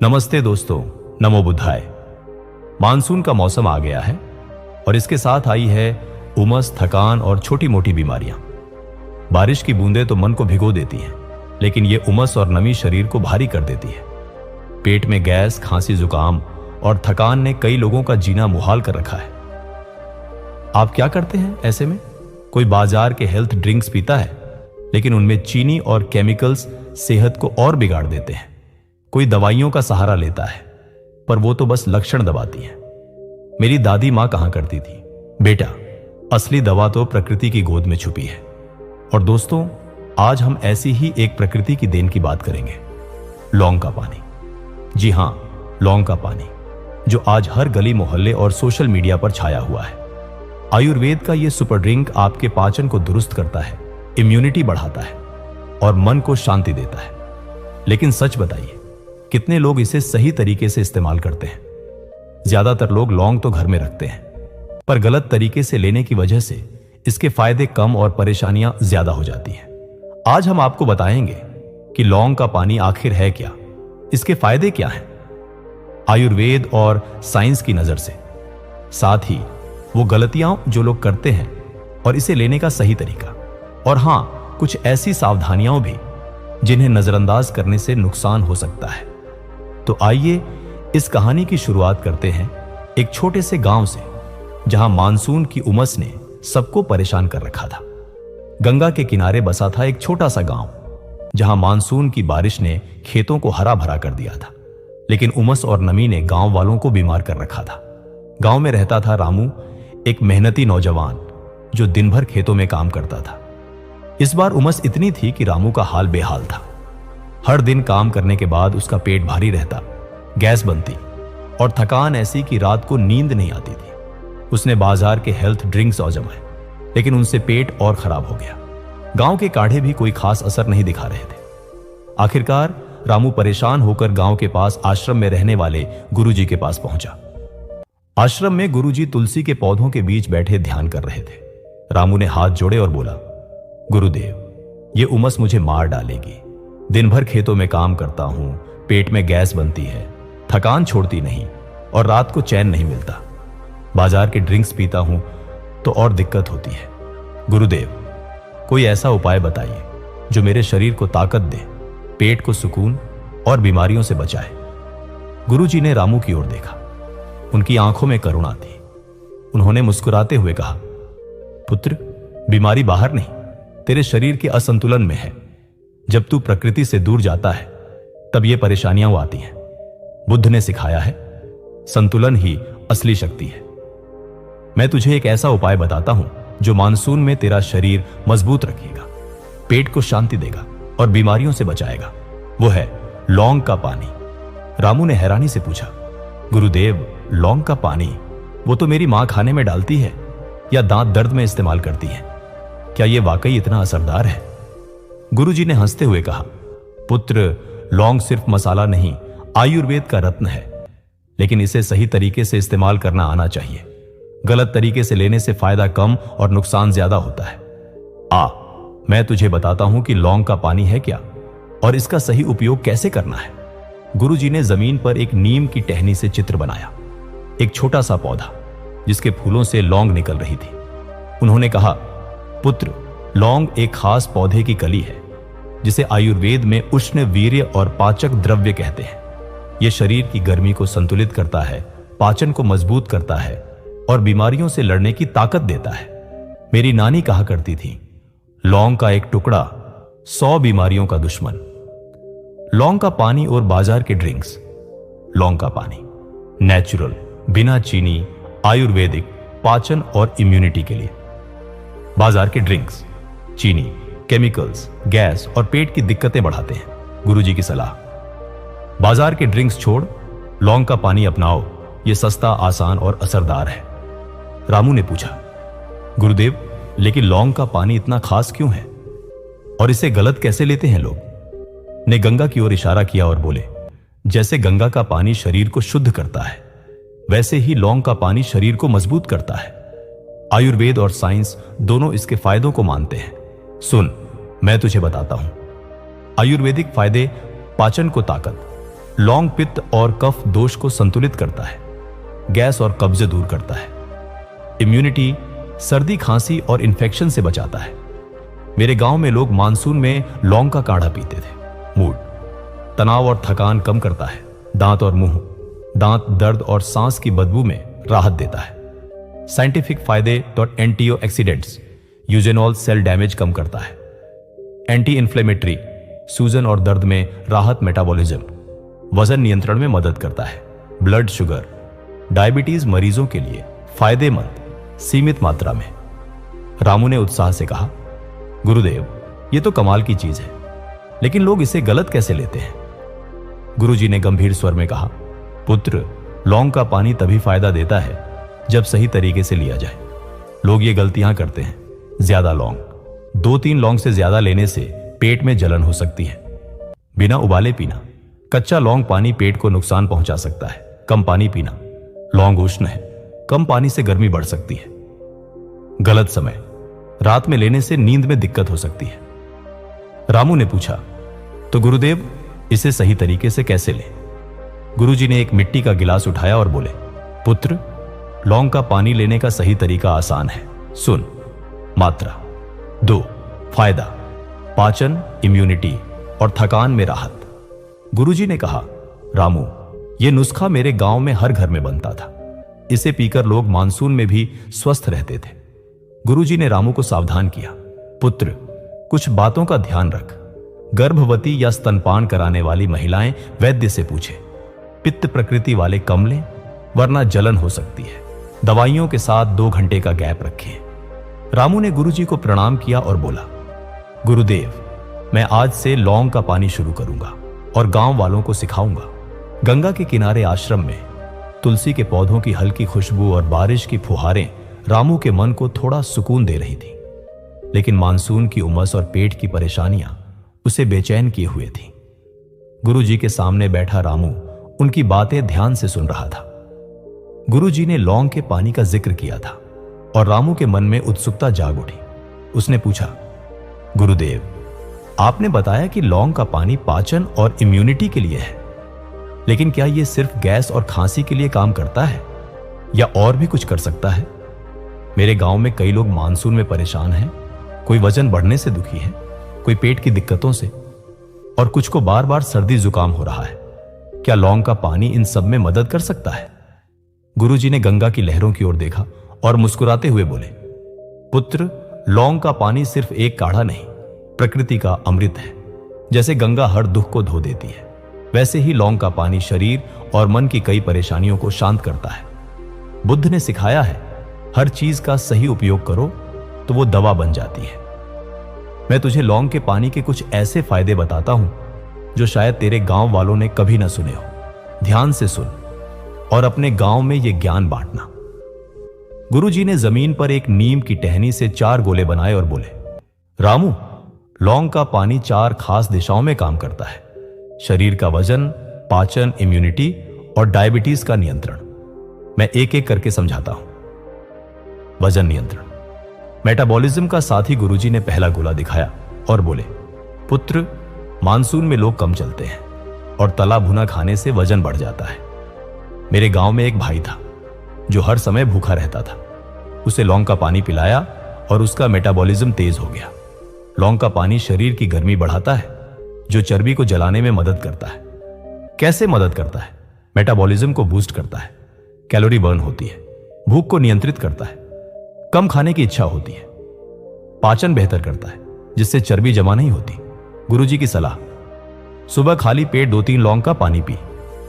नमस्ते दोस्तों, नमो बुद्धाय। मानसून का मौसम आ गया है और इसके साथ आई है उमस, थकान और छोटी मोटी बीमारियां। बारिश की बूंदें तो मन को भिगो देती हैं, लेकिन ये उमस और नमी शरीर को भारी कर देती है। पेट में गैस, खांसी, जुकाम और थकान ने कई लोगों का जीना मुहाल कर रखा है। आप क्या करते हैं ऐसे में? कोई बाजार के हेल्थ ड्रिंक्स पीता है, लेकिन उनमें चीनी और केमिकल्स सेहत को और बिगाड़ देते हैं। कोई दवाइयों का सहारा लेता है, पर वो तो बस लक्षण दबाती है। मेरी दादी मां कहा करती थी, बेटा, असली दवा तो प्रकृति की गोद में छुपी है। और दोस्तों, आज हम ऐसी ही एक प्रकृति की देन की बात करेंगे, लौंग का पानी। जी हां, लौंग का पानी, जो आज हर गली मोहल्ले और सोशल मीडिया पर छाया हुआ है। आयुर्वेद का यह सुपर ड्रिंक आपके पाचन को दुरुस्त करता है, इम्यूनिटी बढ़ाता है और मन को शांति देता है। लेकिन सच बताइए, कितने लोग इसे सही तरीके से इस्तेमाल करते हैं? ज्यादातर लोग लौंग तो घर में रखते हैं, पर गलत तरीके से लेने की वजह से इसके फायदे कम और परेशानियां ज्यादा हो जाती हैं। आज हम आपको बताएंगे कि लौंग का पानी आखिर है क्या, इसके फायदे क्या हैं, आयुर्वेद और साइंस की नजर से, साथ ही वो गलतियां जो लोग करते हैं और इसे लेने का सही तरीका, और हां, कुछ ऐसी सावधानियां भी जिन्हें नजरअंदाज करने से नुकसान हो सकता है। तो आइए इस कहानी की शुरुआत करते हैं एक छोटे से गांव से, जहां मानसून की उमस ने सबको परेशान कर रखा था। गंगा के किनारे बसा था एक छोटा सा गांव, जहां मानसून की बारिश ने खेतों को हरा भरा कर दिया था, लेकिन उमस और नमी ने गांव वालों को बीमार कर रखा था। गांव में रहता था रामू, एक मेहनती नौजवान जो दिन भर खेतों में काम करता था। इस बार उमस इतनी थी कि रामू का हाल बेहाल था। हर दिन काम करने के बाद उसका पेट भारी रहता, गैस बनती और थकान ऐसी कि रात को नींद नहीं आती थी। उसने बाजार के हेल्थ ड्रिंक्स आजमाए, लेकिन उनसे पेट और खराब हो गया। गांव के काढ़े भी कोई खास असर नहीं दिखा रहे थे। आखिरकार रामू परेशान होकर गांव के पास आश्रम में रहने वाले गुरुजी के पास पहुंचा। आश्रम में गुरुजी तुलसी के पौधों के बीच बैठे ध्यान कर रहे थे। रामू ने हाथ जोड़े और बोला, गुरुदेव, ये उमस मुझे मार डालेगी। दिन भर खेतों में काम करता हूं, पेट में गैस बनती है, थकान छोड़ती नहीं और रात को चैन नहीं मिलता। बाजार के ड्रिंक्स पीता हूं तो और दिक्कत होती है। गुरुदेव, कोई ऐसा उपाय बताइए जो मेरे शरीर को ताकत दे, पेट को सुकून और बीमारियों से बचाए। गुरुजी ने रामू की ओर देखा। उनकी आंखों में करुणा थी। उन्होंने मुस्कुराते हुए कहा, पुत्र, बीमारी बाहर नहीं, तेरे शरीर के असंतुलन में है। जब तू प्रकृति से दूर जाता है, तब ये परेशानियां आती हैं। बुद्ध ने सिखाया है, संतुलन ही असली शक्ति है। मैं तुझे एक ऐसा उपाय बताता हूं जो मानसून में तेरा शरीर मजबूत रखेगा, पेट को शांति देगा और बीमारियों से बचाएगा। वो है लौंग का पानी। रामू ने हैरानी से पूछा, गुरुदेव, लौंग का पानी? वो तो मेरी मां खाने में डालती है या दांत दर्द में इस्तेमाल करती है। क्या यह वाकई इतना असरदार है? गुरुजी ने हंसते हुए कहा, पुत्र, लौंग सिर्फ मसाला नहीं, आयुर्वेद का रत्न है, लेकिन इसे सही तरीके से इस्तेमाल करना आना चाहिए। गलत तरीके से लेने से फायदा कम और नुकसान ज्यादा होता है। मैं तुझे बताता हूं कि लौंग का पानी है क्या और इसका सही उपयोग कैसे करना है। गुरुजी ने जमीन पर एक नीम की टहनी से चित्र बनाया, एक छोटा सा पौधा जिसके फूलों से लौंग निकल रही थी। उन्होंने कहा, पुत्र, लौंग एक खास पौधे की कली है जिसे आयुर्वेद में उष्ण, वीर्य और पाचक द्रव्य कहते हैं। यह शरीर की गर्मी को संतुलित करता है, पाचन को मजबूत करता है और बीमारियों से लड़ने की ताकत देता है। मेरी नानी कहा करती थी, लौंग का एक टुकड़ा 100 बीमारियों का दुश्मन। लौंग का पानी और बाजार के ड्रिंक्स। लौंग का पानी नेचुरल, बिना चीनी, आयुर्वेदिक, पाचन और इम्यूनिटी के लिए। बाजार के ड्रिंक्स चीनी, केमिकल्स, गैस और पेट की दिक्कतें बढ़ाते हैं। गुरुजी की सलाह, बाजार के ड्रिंक्स छोड़ लौंग का पानी अपनाओ, यह सस्ता, आसान और असरदार है। रामू ने पूछा, गुरुदेव, लेकिन लौंग का पानी इतना खास क्यों है और इसे गलत कैसे लेते हैं लोग? ने गंगा की ओर इशारा किया और बोले, जैसे गंगा का पानी शरीर को शुद्ध करता है, वैसे ही लौंग का पानी शरीर को मजबूत करता है। आयुर्वेद और साइंस दोनों इसके फायदों को मानते हैं। सुन, मैं तुझे बताता हूं। आयुर्वेदिक फायदे: पाचन को ताकत, लौंग पित्त और कफ दोष को संतुलित करता है, गैस और कब्ज दूर करता है, इम्यूनिटी, सर्दी खांसी और इन्फेक्शन से बचाता है। मेरे गांव में लोग मानसून में लौंग का काढ़ा पीते थे। मूड, तनाव और थकान कम करता है। दांत और मुंह, दांत दर्द और सांस की बदबू में राहत देता है। साइंटिफिक फायदे और एंटीऑक्सीडेंट्स, यूजेनॉल सेल डैमेज कम करता है। एंटी इन्फ्लेमेटरी, सूजन और दर्द में राहत। मेटाबॉलिज्म, वजन नियंत्रण में मदद करता है। ब्लड शुगर, डायबिटीज मरीजों के लिए फायदेमंद, सीमित मात्रा में। रामू ने उत्साह से कहा, गुरुदेव, ये तो कमाल की चीज है, लेकिन लोग इसे गलत कैसे लेते हैं? गुरुजी ने गंभीर स्वर में कहा, पुत्र, लौंग का पानी तभी फायदा देता है जब सही तरीके से लिया जाए। लोग ये गलतियां करते हैं। ज्यादा लौंग, 2-3 लौंग से ज्यादा लेने से पेट में जलन हो सकती है। बिना उबाले पीना, कच्चा लौंग पानी पेट को नुकसान पहुंचा सकता है। कम पानी पीना, लौंग उष्ण है, कम पानी से गर्मी बढ़ सकती है। गलत समय, रात में लेने से नींद में दिक्कत हो सकती है। रामू ने पूछा, तो गुरुदेव, इसे सही तरीके से कैसे लें? गुरुजी ने एक मिट्टी का गिलास उठाया और बोले, पुत्र, लौंग का पानी लेने का सही तरीका आसान है। सुन। मात्रा 2, फायदा, पाचन, इम्यूनिटी और थकान में राहत। गुरुजी ने कहा, रामू, यह नुस्खा मेरे गांव में हर घर में बनता था। इसे पीकर लोग मानसून में भी स्वस्थ रहते थे। गुरुजी ने रामू को सावधान किया, पुत्र, कुछ बातों का ध्यान रख। गर्भवती या स्तनपान कराने वाली महिलाएं वैद्य से पूछें। पित्त प्रकृति वाले कम लें, वरना जलन हो सकती है। दवाइयों के साथ 2 घंटे का गैप रखें। रामू ने गुरुजी को प्रणाम किया और बोला, गुरुदेव, मैं आज से लौंग का पानी शुरू करूंगा और गांव वालों को सिखाऊंगा। गंगा के किनारे आश्रम में तुलसी के पौधों की हल्की खुशबू और बारिश की फुहारें रामू के मन को थोड़ा सुकून दे रही थी, लेकिन मानसून की उमस और पेट की परेशानियां उसे बेचैन किए हुए थी। गुरुजी के सामने बैठा रामू उनकी बातें ध्यान से सुन रहा था। गुरुजी ने लौंग के पानी का जिक्र किया था और रामू के मन में उत्सुकता जाग उठी। उसने पूछा, गुरुदेव, आपने बताया कि लौंग का पानी पाचन और इम्यूनिटी के लिए है, लेकिन क्या यह सिर्फ गैस और खांसी के लिए काम करता है या और भी कुछ कर सकता है? मेरे गांव में कई लोग मानसून में परेशान हैं। कोई वजन बढ़ने से दुखी है, कोई पेट की दिक्कतों से, और कुछ को बार बार सर्दी जुकाम हो रहा है। क्या लौंग का पानी इन सब में मदद कर सकता है? गुरुजी ने गंगा की लहरों की ओर देखा और मुस्कुराते हुए बोले, पुत्र, लौंग का पानी सिर्फ एक काढ़ा नहीं, प्रकृति का अमृत है। जैसे गंगा हर दुख को धो देती है, वैसे ही लौंग का पानी शरीर और मन की कई परेशानियों को शांत करता है। बुद्ध ने सिखाया है, हर चीज का सही उपयोग करो तो वो दवा बन जाती है। मैं तुझे लौंग के पानी के कुछ ऐसे फायदे बताता हूं जो शायद तेरे गांव वालों ने कभी ना सुने हो। ध्यान से सुन और अपने गांव में यह ज्ञान बांटना। गुरुजी ने जमीन पर एक नीम की टहनी से 4 गोले बनाए और बोले, रामू, लौंग का पानी 4 खास दिशाओं में काम करता है। शरीर का वजन, पाचन, इम्यूनिटी और डायबिटीज का नियंत्रण। मैं एक एक करके समझाता हूं। वजन नियंत्रण, मेटाबॉलिज्म का साथ ही गुरुजी ने पहला गोला दिखाया और बोले, पुत्र, मानसून में लोग कम चलते हैं और तला भुना खाने से वजन बढ़ जाता है। मेरे गांव में एक भाई था जो हर समय भूखा रहता था। उसे लौंग का पानी पिलाया और उसका मेटाबॉलिज्म तेज हो गया। लौंग का पानी शरीर की गर्मी बढ़ाता है, जो चर्बी को जलाने में मदद करता है। कैसे मदद करता है? मेटाबॉलिज्म को बूस्ट करता है, कैलोरी बर्न होती है, भूख को नियंत्रित करता है, कम खाने की इच्छा होती है, पाचन बेहतर करता है, जिससे चर्बी जमा नहीं होती। गुरुजी की सलाह, सुबह खाली पेट 2-3 लौंग का पानी पी,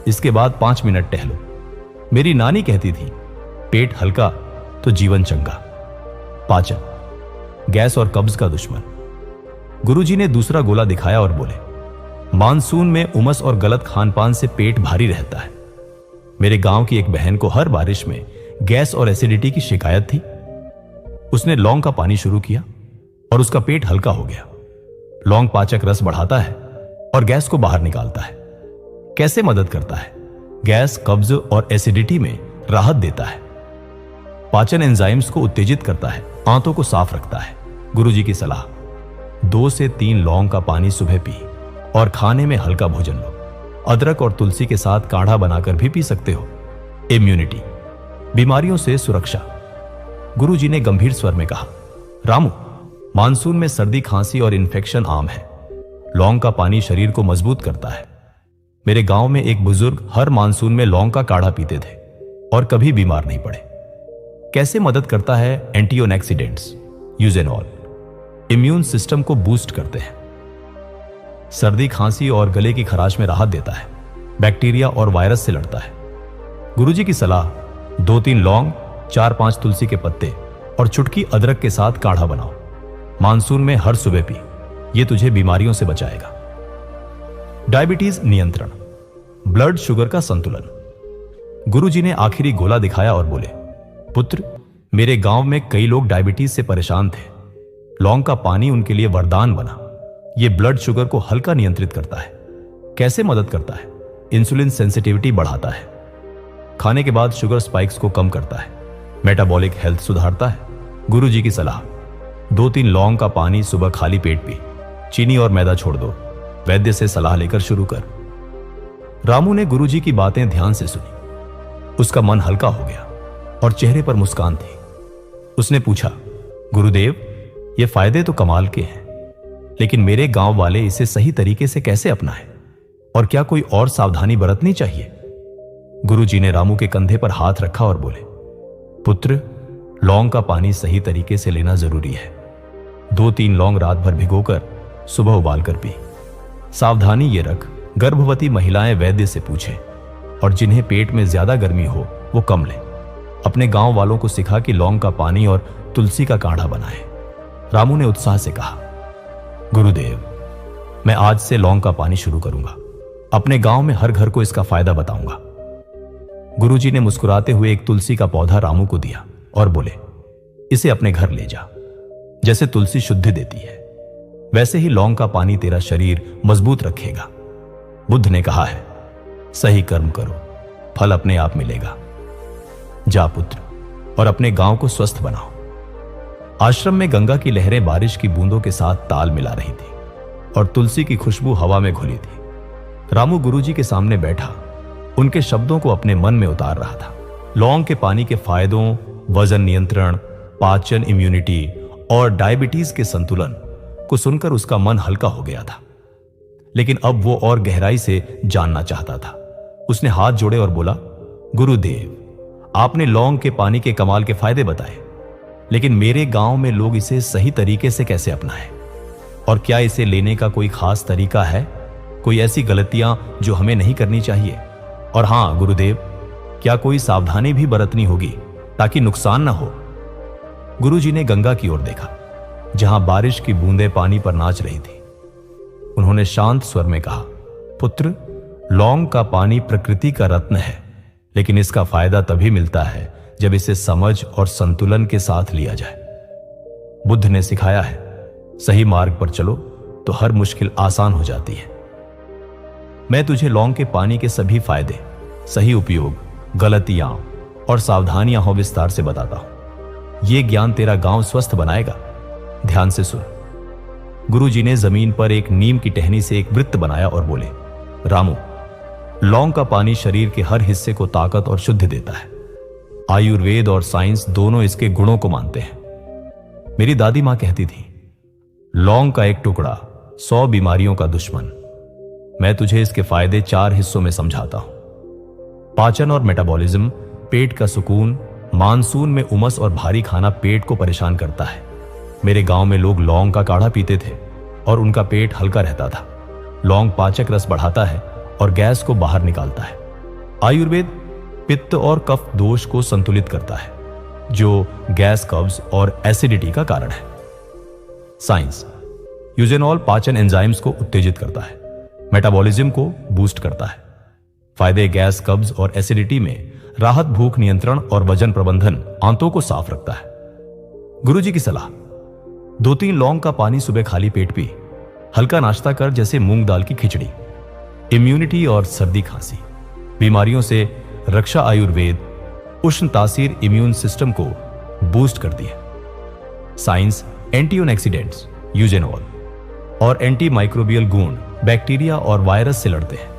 इसके बाद 5 मिनट टहलो। मेरी नानी कहती थी, पेट हल्का तो जीवन चंगा। पाचन, गैस और कब्ज का दुश्मन। गुरुजी ने दूसरा गोला दिखाया और बोले, मानसून में उमस और गलत खानपान से पेट भारी रहता है। मेरे गांव की एक बहन को हर बारिश में गैस और एसिडिटी की शिकायत थी। उसने लौंग का पानी शुरू किया और उसका पेट हल्का हो गया। लौंग पाचक रस बढ़ाता है और गैस को बाहर निकालता है। कैसे मदद करता है? गैस, कब्ज और एसिडिटी में राहत देता है। पाचन एंजाइम्स को उत्तेजित करता है, आंतों को साफ रखता है। गुरुजी की सलाह, 2 से 3 लौंग का पानी सुबह पी और खाने में हल्का भोजन लो। अदरक और तुलसी के साथ काढ़ा बनाकर भी पी सकते हो। इम्यूनिटी, बीमारियों से सुरक्षा। गुरुजी ने गंभीर स्वर में कहा, रामू, मानसून में सर्दी, खांसी और इन्फेक्शन आम है। लौंग का पानी शरीर को मजबूत करता है। मेरे गांव में एक बुजुर्ग हर मानसून में लौंग का काढ़ा पीते थे और कभी बीमार नहीं पड़े। कैसे मदद करता है एंटीऑक्सीडेंट्स, यूजेनॉल, इम्यून सिस्टम को बूस्ट करते हैं। सर्दी, खांसी और गले की खराश में राहत देता है। बैक्टीरिया और वायरस से लड़ता है। गुरुजी की सलाह, 2-3 लौंग, 4-5 तुलसी के पत्ते और चुटकी अदरक के साथ काढ़ा बनाओ। मानसून में हर सुबह पी, ये तुझे बीमारियों से बचाएगा। डायबिटीज नियंत्रण, ब्लड शुगर का संतुलन। गुरुजी ने आखिरी गोला दिखाया और बोले, पुत्र, मेरे गांव में कई लोग डायबिटीज से परेशान थे। लौंग का पानी उनके लिए वरदान बना। यह ब्लड शुगर को हल्का नियंत्रित करता है। कैसे मदद करता है? इंसुलिन सेंसिटिविटी बढ़ाता है। खाने के बाद शुगर स्पाइक्स को कम करता है। मेटाबॉलिक हेल्थ सुधारता है। गुरुजी की सलाह, 2-3 लौंग का पानी सुबह खाली पेट पी। चीनी और मैदा छोड़ दो। वैद्य से सलाह लेकर शुरू कर। रामू ने गुरुजी की बातें ध्यान से सुनी। उसका मन हल्का हो गया और चेहरे पर मुस्कान थी। उसने पूछा, गुरुदेव, ये फायदे तो कमाल के हैं, लेकिन मेरे गांव वाले इसे सही तरीके से कैसे अपनाएं? और क्या कोई और सावधानी बरतनी चाहिए? गुरुजी ने रामू के कंधे पर हाथ रखा और बोले, पुत्र, लौंग का पानी सही तरीके से लेना जरूरी है। 2-3 लौंग रात भर भिगोकर सुबह उबालकर पी। सावधानी ये रख, गर्भवती महिलाएं वैद्य से पूछें और जिन्हें पेट में ज्यादा गर्मी हो वो कम लें। अपने गांव वालों को सिखा कि लौंग का पानी और तुलसी का काढ़ा बनाएं। रामू ने उत्साह से कहा, गुरुदेव, मैं आज से लौंग का पानी शुरू करूंगा। अपने गांव में हर घर को इसका फायदा बताऊंगा। गुरुजी ने मुस्कुराते हुए एक तुलसी का पौधा रामू को दिया और बोले, इसे अपने घर ले जा। जैसे तुलसी शुद्धि देती है, वैसे ही लौंग का पानी तेरा शरीर मजबूत रखेगा। बुद्ध ने कहा है, सही कर्म करो, फल अपने आप मिलेगा। जा पुत्र, और अपने गांव को स्वस्थ बनाओ। आश्रम में गंगा की लहरें बारिश की बूंदों के साथ ताल मिला रही थी और तुलसी की खुशबू हवा में घुली थी। रामू गुरुजी के सामने बैठा उनके शब्दों को अपने मन में उतार रहा था। लौंग के पानी के फायदों, वजन नियंत्रण, पाचन, इम्यूनिटी और डायबिटीज के संतुलन को सुनकर उसका मन हल्का हो गया था। लेकिन अब वो और गहराई से जानना चाहता था। उसने हाथ जोड़े और बोला, गुरुदेव, आपने लौंग के पानी के कमाल के फायदे बताए, लेकिन मेरे गांव में लोग इसे सही तरीके से कैसे अपनाएं? और क्या इसे लेने का कोई खास तरीका है? कोई ऐसी गलतियां जो हमें नहीं करनी चाहिए? और हां गुरुदेव, क्या कोई सावधानी भी बरतनी होगी ताकि नुकसान ना हो? गुरुजी ने गंगा की ओर देखा, जहां बारिश की बूंदें पानी पर नाच रही थी। उन्होंने शांत स्वर में कहा, पुत्र, लौंग का पानी प्रकृति का रत्न है, लेकिन इसका फायदा तभी मिलता है जब इसे समझ और संतुलन के साथ लिया जाए। बुद्ध ने सिखाया है, सही मार्ग पर चलो तो हर मुश्किल आसान हो जाती है। मैं तुझे लौंग के पानी के सभी फायदे, सही उपयोग, गलतियां और सावधानियां हो विस्तार से बताता हूं। यह ज्ञान तेरा गांव स्वस्थ बनाएगा। ध्यान से सुन। गुरुजी ने जमीन पर एक नीम की टहनी से एक वृत्त बनाया और बोले, रामू, लौंग का पानी शरीर के हर हिस्से को ताकत और शुद्धि देता है। आयुर्वेद और साइंस दोनों इसके गुणों को मानते हैं। मेरी दादी मां कहती थी, लौंग का एक टुकड़ा 100 बीमारियों का दुश्मन। मैं तुझे इसके फायदे 4 हिस्सों में समझाता हूं। पाचन और मेटाबॉलिज्म, पेट का सुकून। मानसून में उमस और भारी खाना पेट को परेशान करता है। मेरे गांव में लोग लौंग का काढ़ा पीते थे और उनका पेट हल्का रहता था। लौंग पाचक रस बढ़ाता है और गैस को बाहर निकालता है। आयुर्वेद पित्त और कफ दोष को संतुलित करता है, जो गैस, कब्ज और एसिडिटी का कारण है। साइंस, यूजेनॉल पाचन एंजाइम्स को उत्तेजित करता है, मेटाबॉलिज्म को बूस्ट करता है। फायदे गैस, कब्ज और एसिडिटी में राहत, भूख नियंत्रण और वजन प्रबंधन, आंतों को साफ रखता है। गुरुजी की सलाह, 2-3 लौंग का पानी सुबह खाली पेट पी। हल्का नाश्ता कर, जैसे मूंग दाल की खिचड़ी। इम्यूनिटी और सर्दी, खांसी, बीमारियों से रक्षा। आयुर्वेद उष्ण तासीर इम्यून सिस्टम को बूस्ट करती है। साइंस, एंटीऑक्सीडेंट्स, यूजेनॉल और एंटी माइक्रोबियल गुण बैक्टीरिया और वायरस से लड़ते हैं।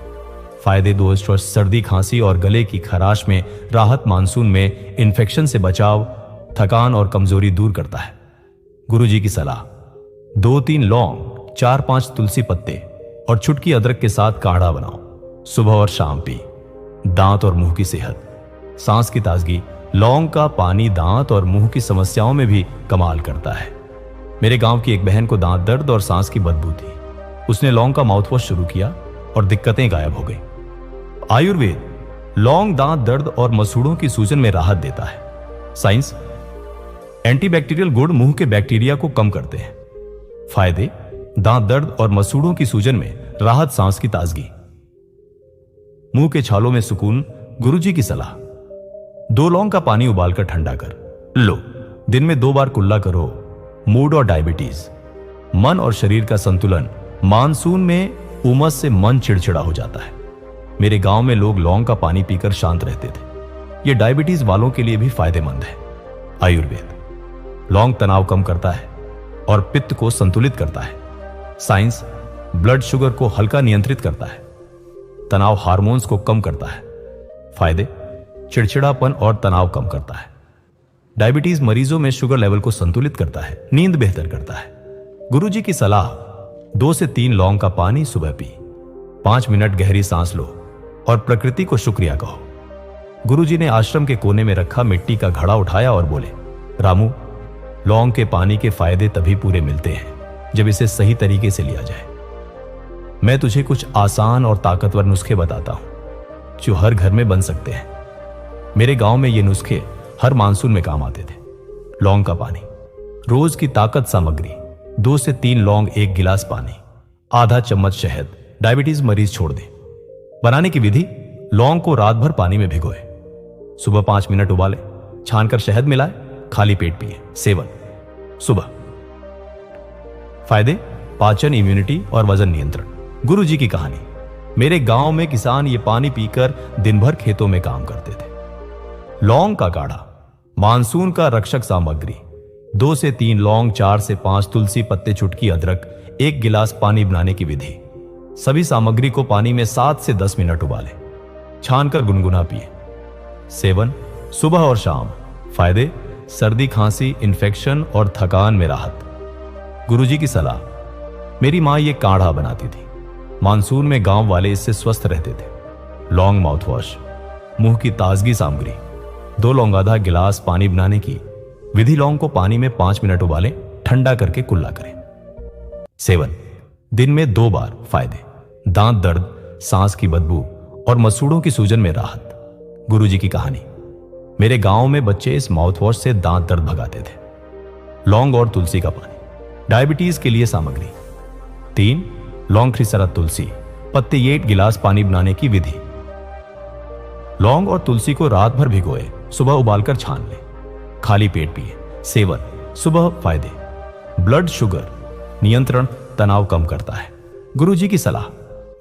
फायदे दोष और सर्दी खांसी और गले की खराश में राहत, मानसून में इन्फेक्शन से बचाव, थकान और कमजोरी दूर करता है। गुरुजी की सलाह, 2-3 लौंग, 4-5 तुलसी पत्ते और चुटकी अदरक के साथ काढ़ा बनाओ, सुबह और शाम पी। दांत और मुंह की सेहत, सांस की ताजगी। लौंग का पानी दांत और मुंह की समस्याओं में भी कमाल करता है। मेरे गांव की एक बहन को दांत दर्द और सांस की बदबू थी। उसने लौंग का माउथवॉश शुरू किया और दिक्कतें गायब हो गई। आयुर्वेद, लौंग दांत दर्द और मसूड़ों की सूजन में राहत देता है। साइंस, एंटीबैक्टीरियल गुण मुंह के बैक्टीरिया को कम करते हैं। फायदे, दांत दर्द और मसूड़ों की सूजन में राहत, सांस की ताजगी, मुंह के छालों में सुकून। गुरुजी की सलाह, 2 लौंग का पानी उबालकर ठंडा कर लो, दिन में 2 बार कुल्ला करो। मूड और डायबिटीज, मन और शरीर का संतुलन। मानसून में उमस से मन चिड़चिड़ा हो जाता है। मेरे गांव में लोग लौंग का पानी पीकर शांत रहते थे। यह डायबिटीज वालों के लिए भी फायदेमंद है। आयुर्वेद, लौंग तनाव कम करता है और पित्त को संतुलित करता है। साइंस, ब्लड शुगर को हल्का नियंत्रित करता है, तनाव हार्मोन्स को कम करता है। फायदे, चिड़चिड़ापन और तनाव कम करता है। डायबिटीज मरीजों में शुगर लेवल को संतुलित करता है, नींद बेहतर करता है। गुरुजी की सलाह, 2 से 3 लौंग का पानी सुबह पी, 5 मिनट गहरी सांस लो और प्रकृति को शुक्रिया कहो। गुरुजी ने आश्रम के कोने में रखा मिट्टी का घड़ा उठाया और बोले, रामू, लौंग के पानी के फायदे तभी पूरे मिलते हैं जब इसे सही तरीके से लिया जाए। मैं तुझे कुछ आसान और ताकतवर नुस्खे बताता हूं जो हर घर में बन सकते हैं। मेरे गांव में ये नुस्खे हर मानसून में काम आते थे। लौंग का पानी, रोज की ताकत सामग्री, 2 से 3 लौंग, 1 गिलास पानी, आधा चम्मच शहद। डायबिटीज मरीज छोड़ दे। बनाने की विधि, लौंग को रात भर पानी में भिगोए, सुबह 5 मिनट उबाले, छानकर शहद मिलाए, खाली पेट पिए। सेवन सुबह। फायदे, पाचन, इम्यूनिटी और वजन नियंत्रण। गुरुजी की कहानी, मेरे गांव में किसान ये पानी पीकर दिन भर खेतों में काम करते थे। लौंग का काढ़ा, मानसून का रक्षक सामग्री, 2 से 3 लौंग, 4 से 5 तुलसी पत्ते, चुटकी अदरक, 1 गिलास पानी बनाने की विधि। सभी सामग्री को पानी में 7 से 10 मिनट उबालें, छानकर गुनगुना पिए। सेवन, सुबह और शाम। फायदे, सर्दी, खांसी, इन्फेक्शन और थकान में राहत। गुरुजी की सलाह, मेरी मां ये काढ़ा बनाती थी। मानसून में गांव वाले इससे स्वस्थ रहते थे। लौंग माउथ वॉश, मुंह की ताजगी सामग्री, 2 लौंग, आधा गिलास पानी बनाने की विधि। लौंग को पानी में 5 मिनट उबालें, ठंडा करके कुल्ला करें। सेवन, दिन में 2 बार। फायदे, दांत दर्द, सांस की बदबू और मसूड़ों की सूजन में राहत। गुरुजी की कहानी, मेरे गांव में बच्चे इस माउथ वॉश से दांत दर्द भगाते थे। लौंग और तुलसी का पानी, डायबिटीज के लिए सामग्री, 3 लौंग, खिसरत, तुलसी पत्ते, 1 गिलास पानी बनाने की विधि। लौंग और तुलसी को रात भर भिगोए, सुबह उबालकर छान लें, खाली पेट पिए। सेवन, सुबह। फायदे, ब्लड शुगर नियंत्रण, तनाव कम करता है। गुरुजी की सलाह,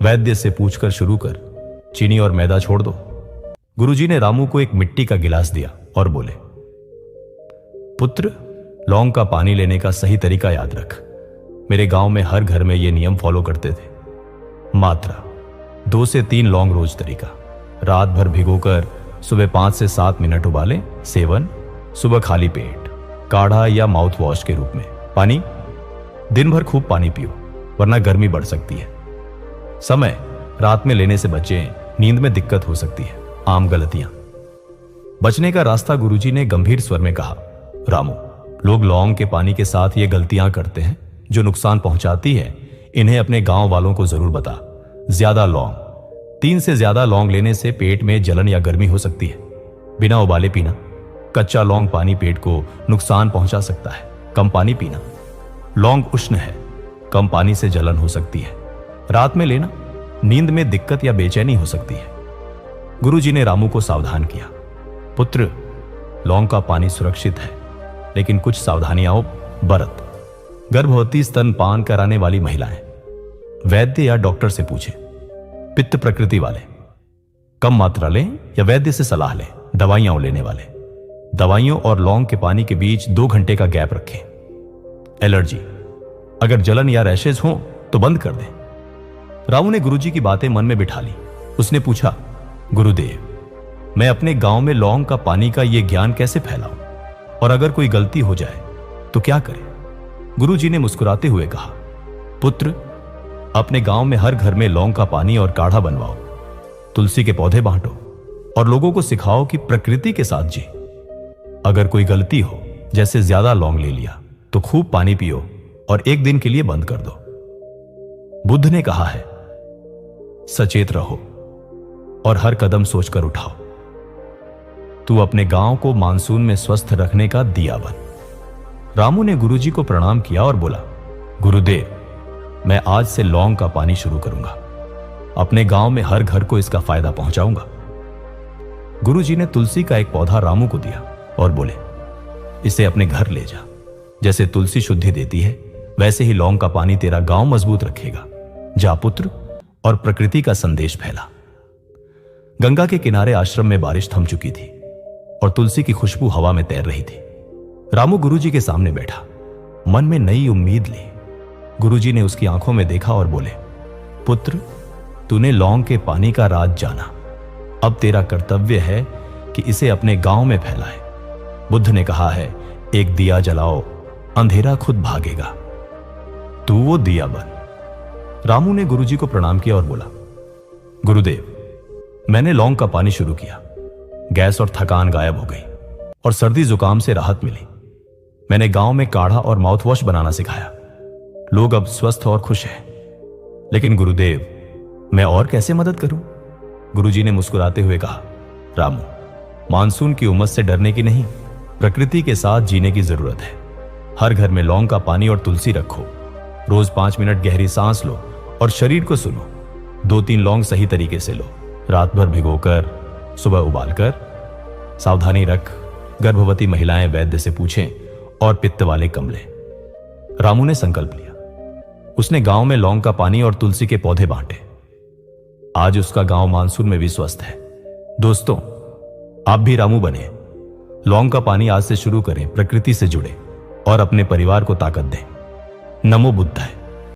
वैद्य से पूछकर शुरू कर, चीनी और मैदा छोड़ दो। गुरुजी ने रामू को एक मिट्टी का गिलास दिया और बोले, पुत्र, लौंग का पानी लेने का सही तरीका याद रख। मेरे गांव में हर घर में ये नियम फॉलो करते थे। मात्रा, 2 से 3 लौंग रोज तरीका, रात भर भिगोकर सुबह 5 से 7 मिनट उबालें। सेवन, सुबह खाली पेट, काढ़ा या माउथ वॉश के रूप में। पानी, दिन भर खूब पानी पियो वरना गर्मी बढ़ सकती है। समय, रात में लेने से बचें, नींद में दिक्कत हो सकती है। आम गलतियां। बचने का रास्ता, गुरुजी ने गंभीर स्वर में कहा, रामू, लोग लौंग के पानी के साथ ये गलतियां करते हैं जो नुकसान पहुंचाती है। इन्हें अपने गांव वालों को जरूर बता। ज्यादा लौंग, 3 से ज्यादा लौंग लेने से पेट में जलन या गर्मी हो सकती है। बिना उबाले पीना, कच्चा लौंग पानी पेट को नुकसान पहुंचा सकता है। कम पानी पीना, लौंग उष्ण है, कम पानी से जलन हो सकती है। रात में लेना, नींद में दिक्कत या बेचैनी हो सकती है। गुरुजी ने रामू को सावधान किया, पुत्र, लौंग का पानी सुरक्षित है लेकिन कुछ सावधानियां बरत। गर्भवती, स्तनपान कराने वाली महिलाएं, वैद्य या डॉक्टर से पूछें। पित्त प्रकृति वाले, कम मात्रा लें या वैद्य से सलाह लें। दवाइयां लेने वाले, दवाइयों और लौंग के पानी के बीच 2 घंटे का गैप रखें। एलर्जी, अगर जलन या रैशेज हो तो बंद कर दें। रामू ने गुरुजी की बातें मन में बिठा ली। उसने पूछा, गुरुदेव, मैं अपने गांव में लौंग का पानी का यह ज्ञान कैसे फैलाऊं, और अगर कोई गलती हो जाए तो क्या करें? गुरुजी ने मुस्कुराते हुए कहा, पुत्र, अपने गांव में हर घर में लौंग का पानी और काढ़ा बनवाओ, तुलसी के पौधे बांटो और लोगों को सिखाओ कि प्रकृति के साथ जी। अगर कोई गलती हो, जैसे ज्यादा लौंग ले लिया, तो खूब पानी पियो और एक दिन के लिए बंद कर दो। बुद्ध ने कहा है, सचेत रहो और हर कदम सोचकर उठाओ। तू अपने गांव को मानसून में स्वस्थ रखने का दिया बन। रामू ने गुरुजी को प्रणाम किया और बोला, गुरुदेव, मैं आज से लौंग का पानी शुरू करूंगा। अपने गांव में हर घर को इसका फायदा पहुंचाऊंगा। गुरुजी ने तुलसी का एक पौधा रामू को दिया और बोले, इसे अपने घर ले जा। जैसे तुलसी शुद्धि देती है, वैसे ही लौंग का पानी तेरा गांव मजबूत रखेगा। जा पुत्र, और प्रकृति का संदेश फैला। गंगा के किनारे आश्रम में बारिश थम चुकी थी और तुलसी की खुशबू हवा में तैर रही थी। रामू गुरुजी के सामने बैठा, मन में नई उम्मीद ली। गुरुजी ने उसकी आंखों में देखा और बोले, पुत्र, तूने लौंग के पानी का राज जाना। अब तेरा कर्तव्य है कि इसे अपने गांव में फैलाए। बुद्ध ने कहा है, एक दिया जलाओ, अंधेरा खुद भागेगा। तू वो दिया बन। रामू ने गुरुजी को प्रणाम किया और बोला, गुरुदेव, मैंने लौंग का पानी शुरू किया। गैस और थकान गायब हो गई और सर्दी जुकाम से राहत मिली। मैंने गांव में काढ़ा और माउथवॉश बनाना सिखाया। लोग अब स्वस्थ और खुश हैं। लेकिन गुरुदेव, मैं और कैसे मदद करूं? गुरुजी ने मुस्कुराते हुए कहा, रामू, मानसून की उमस से डरने की नहीं, प्रकृति के साथ जीने की जरूरत है। हर घर में लौंग का पानी और तुलसी रखो। रोज 5 मिनट गहरी सांस लो और शरीर को सुनो। 2-3 लौंग सही तरीके से लो, रात भर भिगोकर, सुबह उबालकर। सावधानी रख, गर्भवती महिलाएं वैद्य से पूछें और पित्त वाले कम लें। रामू ने संकल्प लिया। उसने गांव में लौंग का पानी और तुलसी के पौधे बांटे। आज उसका गांव मानसून में भी स्वस्थ है। दोस्तों, आप भी रामू बने। लौंग का पानी आज से शुरू करें, प्रकृति से जुड़े और अपने परिवार को ताकत दें। नमो बुद्धाय।